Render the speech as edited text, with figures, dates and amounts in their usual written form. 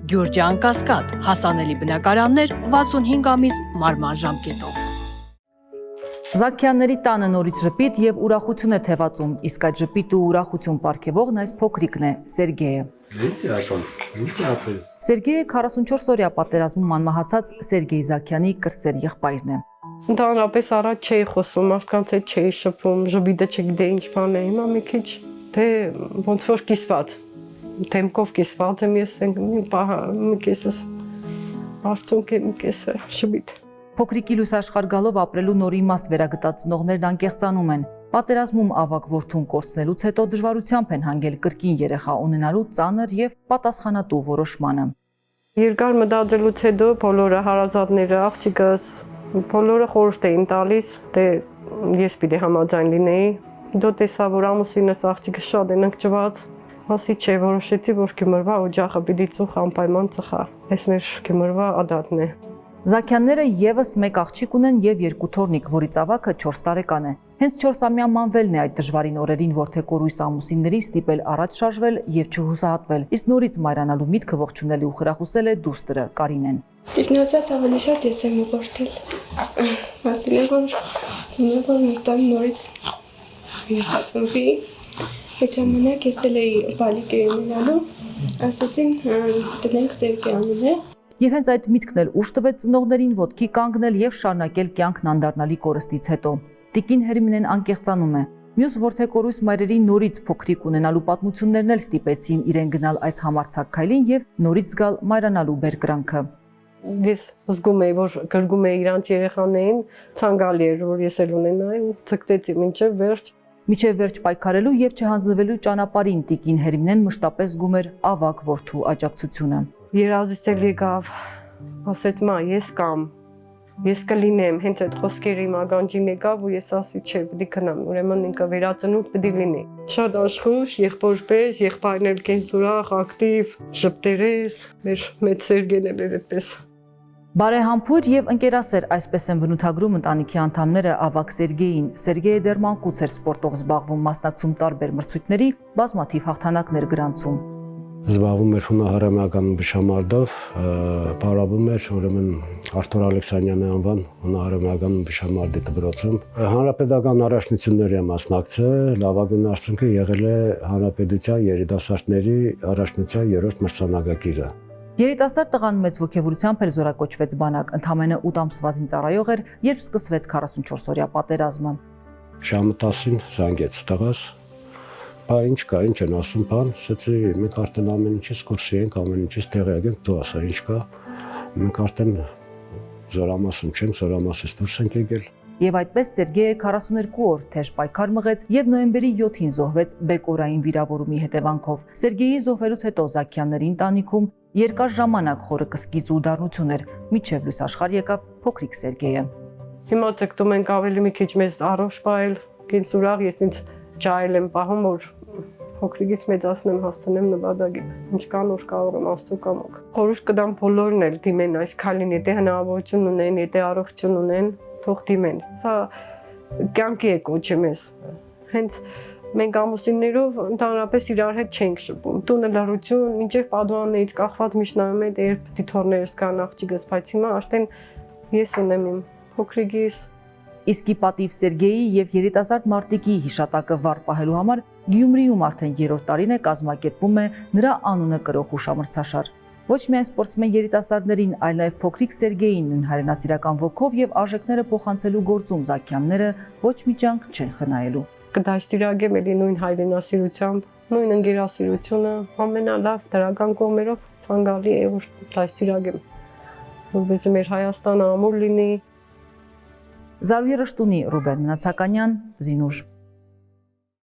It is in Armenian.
Գյուրջան Կասկադ, հասանելի բնակարաններ 65 ամիս մարման ժամկետով։ Զաքյանների տանը նորից ժպիտ եւ ուրախություն է թևածում, իսկ այդ ժպիտ ու ուրախություն պարգևողն այս փոքրիկն է, Սերգեյը։ Սերգեյը 44-օրյա պատերազմում անմահացած Սերգեյ Զաքյանի կրտսեր եղբայրն է։ Ընդհանրապես առաջ չէի խոսում, մարդկանց հետ չէի շփվում, ժպիտը չգիտեի ինչ բան է, հիմա մի քիչ թե ոնց որ կիսված, թեմքով կիսված եմ ես, մի կեսս արցունք եմ, մի կեսը ժպիտ։ Փոքրիկի լույսաշխարհ գալով ապրելու նոր իմաստ վերագտած ծնողներն անկեղծանում են։ Պատերազմում ավագ որդուն կորցնելուց հետո դժվարությամբ են հանգել կրկին երեխա ունենալու ծանր եւ պատասխանատու որոշմանը։ Երկար մտածելուց հետո բոլորը հարազատները, աղջիկս, բոլորը խորհուրդ էին տալիս, թե ես պիտի համաձայն լինեի։ Դու տեսա, որ ամուսինս աղջիկը շատ են ընկճված, ասի չէ, որոշեցի, որ գյումրվա օջախը պիտի ծուխ անպայման ծխա։ Այս մեր գյումրվա ադատն է։ Զաքյանները եւս մեկ աղջիկ ունեն եւ երկու թոռնիկ, որից ավագը 4 տարեկան է։ Հենց 4-ամյա մանվելն է այդ դժվարին օրերին որդեկորույս ամուսինների ստիպել առաջ շարժվել եւ չհուսահատվել, իսկ նորից մայրանալու միտքը ողջունել ու խրախուսել է դուստրը Կարինեն։ Ճիշտն ասած, ավելի շատ ես եմ ուղղորդել։ Ասել եմ, որ ծնողը մտան նորից իրացնվի։ Այդ ժամանակ ես էի բալիկ էի ունենալու, ասացին տնենք Սերգեյ անունը։ Եվ հենց այդ միտքն էլ ուժ տվեց ծնողներին ոտքի կանգնել եւ շարունակել կյանքն անդառնալի կորստից հետո։ Տիկին Հերմինեն անկեղծանում է։ Մյուս որդեկորույս մայրերի նորից փոքրիկ ունենալու պատմություններն էլ ստիպեցին իրեն գնալ այս համարձակ քայլին եւ նորից զգալ մայրանալու բերկրանքը։ Ես զգում էի, որ գրգում էի իրանց երեխաներին, ցանկալի էր, որ ես էլ ունենայի ու ցկտեցի մինչև վերջ։ Միջև վերջ պայքարելու եւ չհանձնվելու ճանապարհին տիկին Հերմինեն մշտապես զգում էր ավագ որդու աջակցությունը։ Երազից էլ եկավ, ասեց մա, ես կամ, ես կլինեմ, հենց այդ խոսքերը իմ ականջին եկավ ու ես ասի չէ, պիտի գնամ, ուրեմն ինքը վերածնունդ պիտի լինի։ Շատ աշխույժ, եղբորպես, եղբայրն էլ կենսուրախ, ակտիվ, ժպտերես, մեր մեծ Սերգեյն էլ էր այդպես։ Բարեհամբույր եւ ընկերասեր, այսպես են բնութագրում ընտանիքի անդամները ավագ Սերգեյին։ Սերգեյը դեռ մանկուց էր սպորտով զբաղվում, մասնակցում տարբեր մրցույթների, բազմաթիվ հաղթանակներ գրանցում։ Զբաղվում էր հունահարամական բշամարդով, պարապում էր ուրեմն Արթուր Ալեքսանյանի անվան հունահարամական բշամարդի դպրոցում։ Հանրապետական առաջնությունների մասնակցել, լավագույն արդյունքը եղել է հանրապետության երիտասարդների առաջնության 3-րդ մրցանակակիրը։ Երիտասարդ տղան մեծ ոգևորությամբ էլ զորակոչվեց բանակ, ընդամենը 8 ամսվա զինծառայող էր, երբ սկսվեց 44-օրյա պատերազմը։ Ժամը 10-ին զանգեց տղաս։ Բա ինչ կա, ինչ են ասում, բան, ասեցի, մենք արդեն ամեն ինչից կուրսի ենք, ամեն ինչից տեղյակ ենք, դու ասա ինչ կա։ Մենք արդեն զորամասում չենք, զորամասից դուրս ենք եկել։ Եվ այդպես Սերգեյը 42 օր թեժ պայքար մղեց եւ նոյեմբերի 7-ին զոհվեց բեկորային վիրավորումի հետևանքով։ Սերգեյի զոհվելուց հետո Զաքյանների ընտանիքում երկար ժամանակ խորը կսկիծ ու դառնություն էր, մինչև լույս աշխարհ եկավ փոքրիկ Սերգեյը։ Հիմա ցկտում ենք ավելի մի քիչ մեզ առողջ բայել, կենսուրախ, ես ինձ ջայել եմ պահում, որ փոքրիկից մեծացնեմ, հասցնեմ նպատակին, ինչքան որ կարող եմ Աստծո կամոք։ Խորհուրդ կտամ բոլորն էլ դիմեն այս քայլին, եթե հնարավորություն ունեն, եթե առողջություն ունեն, թող դիմեն։ Սա կյանքի է կոչում ես։ Հենց մենք ամուսիններով ընդհանրապես իրար հետ չենք շփում։ Տունը լռություն, մինչև պատուհաններից կախված միշտ նայում եմ, երբ պիտի թորներս կան աղջիկս, բայց հիմա արդեն ես ունեմ իմ փոքրիկիս։ Իսկի պատիվ Սերգեյի եւ երիտասարդ մարտիկի հիշատակը վառ պահելու համար Գյումրիում արդեն 3-րդ տարին է կազմակերպվում է նրա անունը կրող հուշամրցաշար։ Ոչ միայն սպորտսմեն երիտասարդներին, այլ նաեւ փոքրիկ Սերգեյին նույն հայրենասիրական ոգով եւ արժեքները փոխանցելու գործում Զաքյանները ոչ մի ջանք չեն խնայելու։ Կդաստիարակեմ էլի նույն հայրենասիրությամբ, նույն ընկերասիրությունը, ամենալավ դրական կողմերով ցանկալի է որ դաստիարակեմ, որովհետեւ մեր Հայաստանը ամուր լինի։ Զարուհի Ռշտունի, Ռուբեն Մնացականյան, Զինուշ։